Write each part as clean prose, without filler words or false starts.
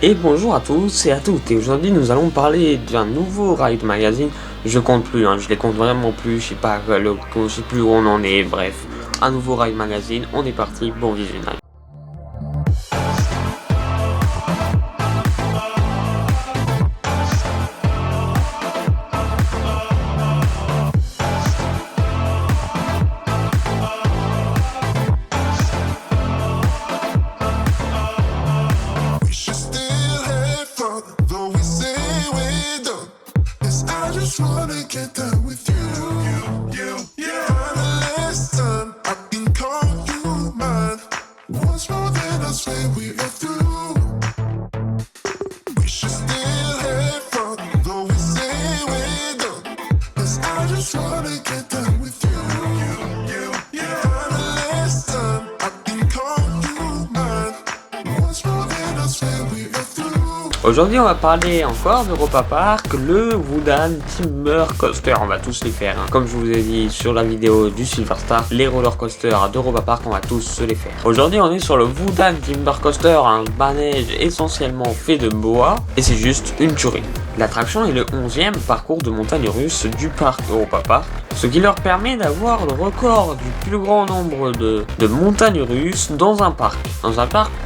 Et bonjour à tous et à toutes, et aujourd'hui nous allons parler d'un nouveau Ride Magazine. Je compte plus, je les compte vraiment plus, je sais plus où on en est, bref. Un nouveau Ride Magazine, on est parti, bon visionnage. Aujourd'hui on va parler encore d'Europa Park, le Woodan Timber Coaster, on va tous les faire, Comme je vous ai dit sur la vidéo du Silver Star, les roller coasters d'Europa Park on va tous se les faire. Aujourd'hui on est sur le Woodan Timber Coaster, un manège essentiellement fait de bois, et c'est juste une tuerie. L'attraction est le 11e parcours de montagne russe du parc Europa Park, ce qui leur permet d'avoir le record du plus grand nombre de montagnes russes dans un parc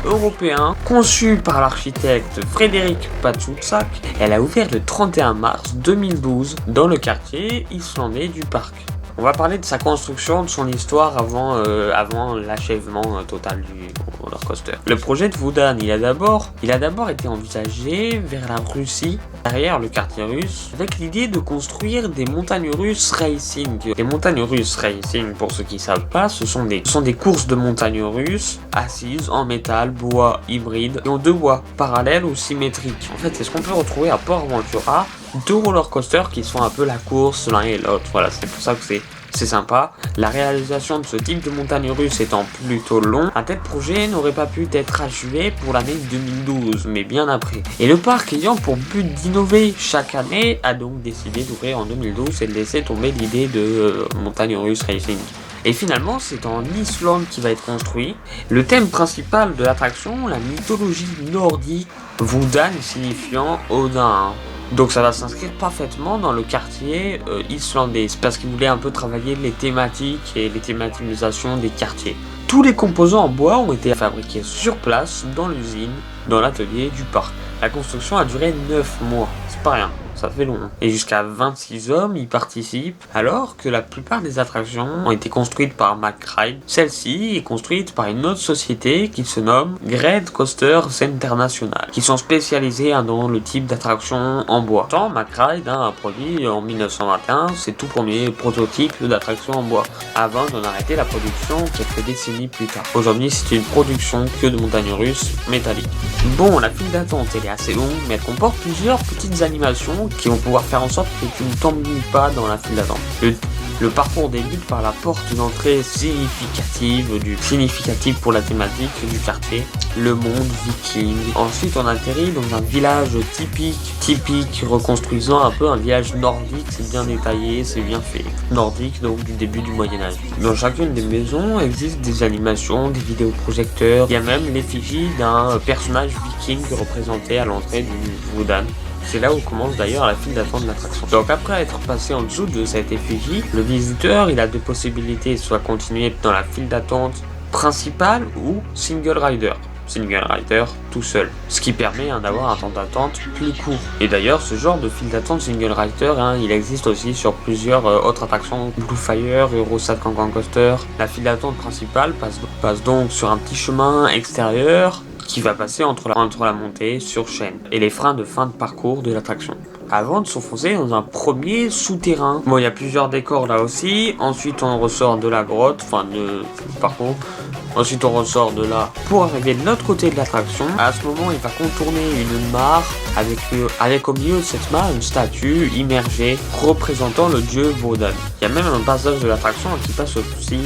européen conçu par l'architecte Frédéric Pachutsak. Elle a ouvert le 31 mars 2012 dans le quartier islandais du parc. On va parler de sa construction, de son histoire avant l'achèvement total du roller coaster. Le projet de Woodan, il a d'abord été envisagé vers la Russie, derrière le quartier russe, avec l'idée de construire des montagnes russes racing. Les montagnes russes racing, pour ceux qui ne savent pas, ce sont des courses de montagnes russes assises en métal, bois, hybride, et en deux voies, parallèles ou symétriques. En fait, c'est ce qu'on peut retrouver à Port Ventura, deux roller coasters qui sont un peu la course l'un et l'autre. Voilà, c'est pour ça que c'est sympa. La réalisation de ce type de montagne russe étant plutôt long, un tel projet n'aurait pas pu être achevé pour l'année 2012, mais bien après. Et le parc ayant pour but d'innover chaque année, a donc décidé d'ouvrir en 2012 et de laisser tomber l'idée de montagne russe racing. Et finalement, c'est en Islande qui va être construit. Le thème principal de l'attraction, la mythologie nordique, Woodan signifiant Odin. Donc ça va s'inscrire parfaitement dans le quartier islandais. C'est parce qu'ils voulaient un peu travailler les thématiques et les thématisations des quartiers. Tous les composants en bois ont été fabriqués sur place, dans l'usine, dans l'atelier du parc. La construction a duré 9 mois, c'est pas rien. Ça fait long. Et jusqu'à 26 hommes y participent, alors que la plupart des attractions ont été construites par McRide. Celle-ci est construite par une autre société qui se nomme Great Coasters International, qui sont spécialisés dans le type d'attraction en bois. Tant McRide a produit en 1921 ses tout premiers prototypes d'attractions en bois, avant d'en arrêter la production quelques décennies plus tard. Aujourd'hui, c'est une production que de montagnes russes métalliques. Bon, la file d'attente elle est assez longue, mais elle comporte plusieurs petites animations qui vont pouvoir faire en sorte que tu ne t'ennuies pas dans la file d'attente. Le parcours débute par la porte d'entrée significative pour la thématique du quartier, le monde viking. Ensuite, on atterrit dans un village typique, reconstruisant un peu un village nordique, c'est bien détaillé, c'est bien fait. Nordique, donc du début du Moyen-Âge. Dans chacune des maisons existent des animations, des vidéoprojecteurs, il y a même l'effigie d'un personnage viking représenté à l'entrée du Woodan. C'est là où commence d'ailleurs la file d'attente de l'attraction. Donc après être passé en dessous de cette effigie, le visiteur il a deux possibilités, soit continuer dans la file d'attente principale ou single rider. Single rider tout seul, ce qui permet d'avoir un temps d'attente plus court. Et d'ailleurs ce genre de file d'attente single rider, il existe aussi sur plusieurs autres attractions, Blue Fire, Eurosat Cancan Coaster. La file d'attente principale passe donc sur un petit chemin extérieur qui va passer entre la montée sur chaîne et les freins de fin de parcours de l'attraction, avant de s'enfoncer dans un premier souterrain. Bon, il y a plusieurs décors là aussi. Ensuite on ressort de la grotte, du parcours. Ensuite on ressort de là pour arriver de l'autre côté de l'attraction. À ce moment il va contourner une mare avec au milieu de cette mare une statue immergée représentant le dieu Wodan. Il y a même un passage de l'attraction qui passe aussi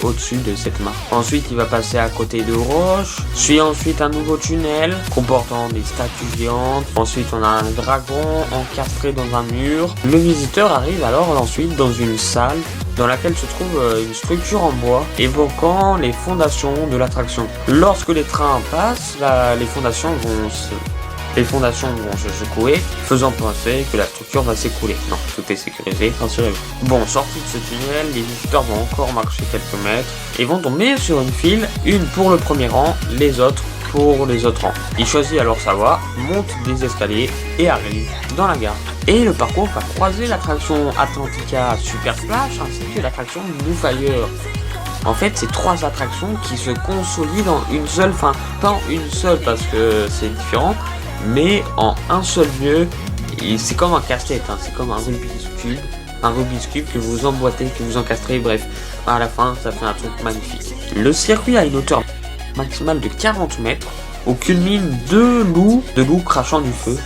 au-dessus de cette mare. Ensuite il va passer à côté de roches, suit ensuite un nouveau tunnel comportant des statues géantes. Ensuite on a un dragon encastré dans un mur. Le visiteur arrive alors ensuite dans une salle dans laquelle se trouve une structure en bois évoquant les fondations de l'attraction. Lorsque les trains passent, les fondations Les fondations vont se secouer, faisant penser que la structure va s'écrouler. Non, tout est sécurisé, rassurez-vous. Bon, sortis de ce tunnel, les visiteurs vont encore marcher quelques mètres et vont tomber sur une file, une pour le premier rang, les autres pour les autres rangs. Il choisit alors sa voie, monte des escaliers et arrive dans la gare. Et le parcours va croiser l'attraction Atlantica Super Splash ainsi que l'attraction Moonfire. En fait, c'est trois attractions qui se consolident en une seule, enfin pas en une seule parce que c'est différent, mais en un seul lieu. C'est comme un casse-tête, hein, c'est comme un Rubik's Cube que vous emboîtez, que vous encastrez, bref, à la fin ça fait un truc magnifique. Le circuit a une hauteur maximale de 40 mètres, où culmine deux loups crachant du feu.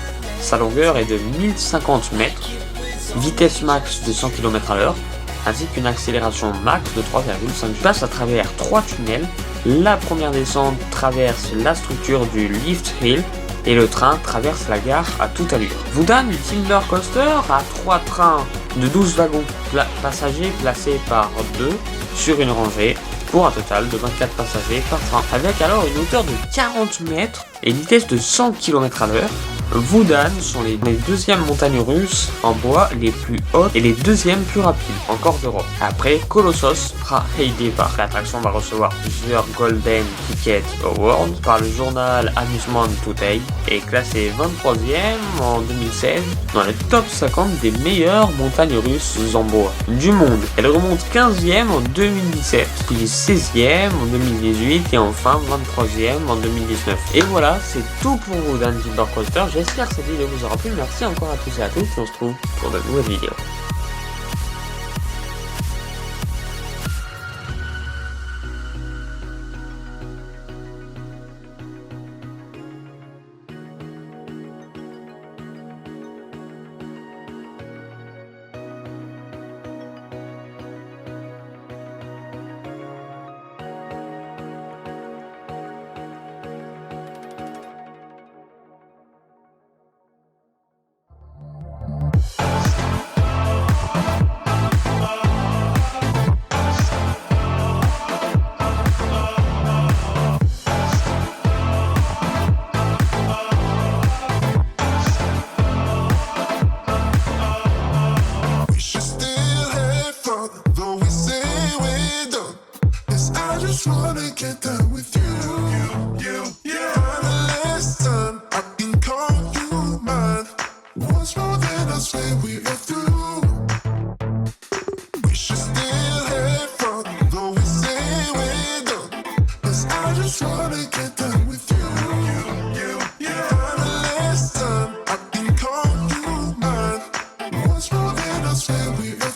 Sa longueur est de 1050 mètres, vitesse max de 100 km/h, ainsi qu'une accélération max de 3,5. Passe à travers trois tunnels. La première descente traverse la structure du Lift Hill et le train traverse la gare à toute allure. Woodan Timber Coaster a 3 trains de 12 wagons passagers placés par 2 sur une rangée pour un total de 24 passagers par train. Avec alors une hauteur de 40 mètres et une vitesse de 100 km/h. Woodan sont les deuxièmes montagnes russes en bois les plus hautes et les deuxièmes plus rapides encore d'Europe. Après Colossus sera aidé par l'attraction va recevoir plusieurs Golden Ticket Awards par le journal Amusement Today et classé 23e en 2016 dans le top 50 des meilleures montagnes russes en bois du monde. Elle remonte 15e en 2017, puis 16e en 2018 et enfin 23e en 2019. Et voilà, c'est tout pour Woodan Timber Coaster. J'espère que cette vidéo vous aura plu. Merci encore à tous et à toutes et on se retrouve pour de nouvelles vidéos. Just wanna get down with you. Final lesson, I can call you mine. Once more, then I swear we are through. We should still have fun, though we say we're done. 'Cause I just wanna get down with you. Final lesson, I can call you mine. Once more, then I swear we are through.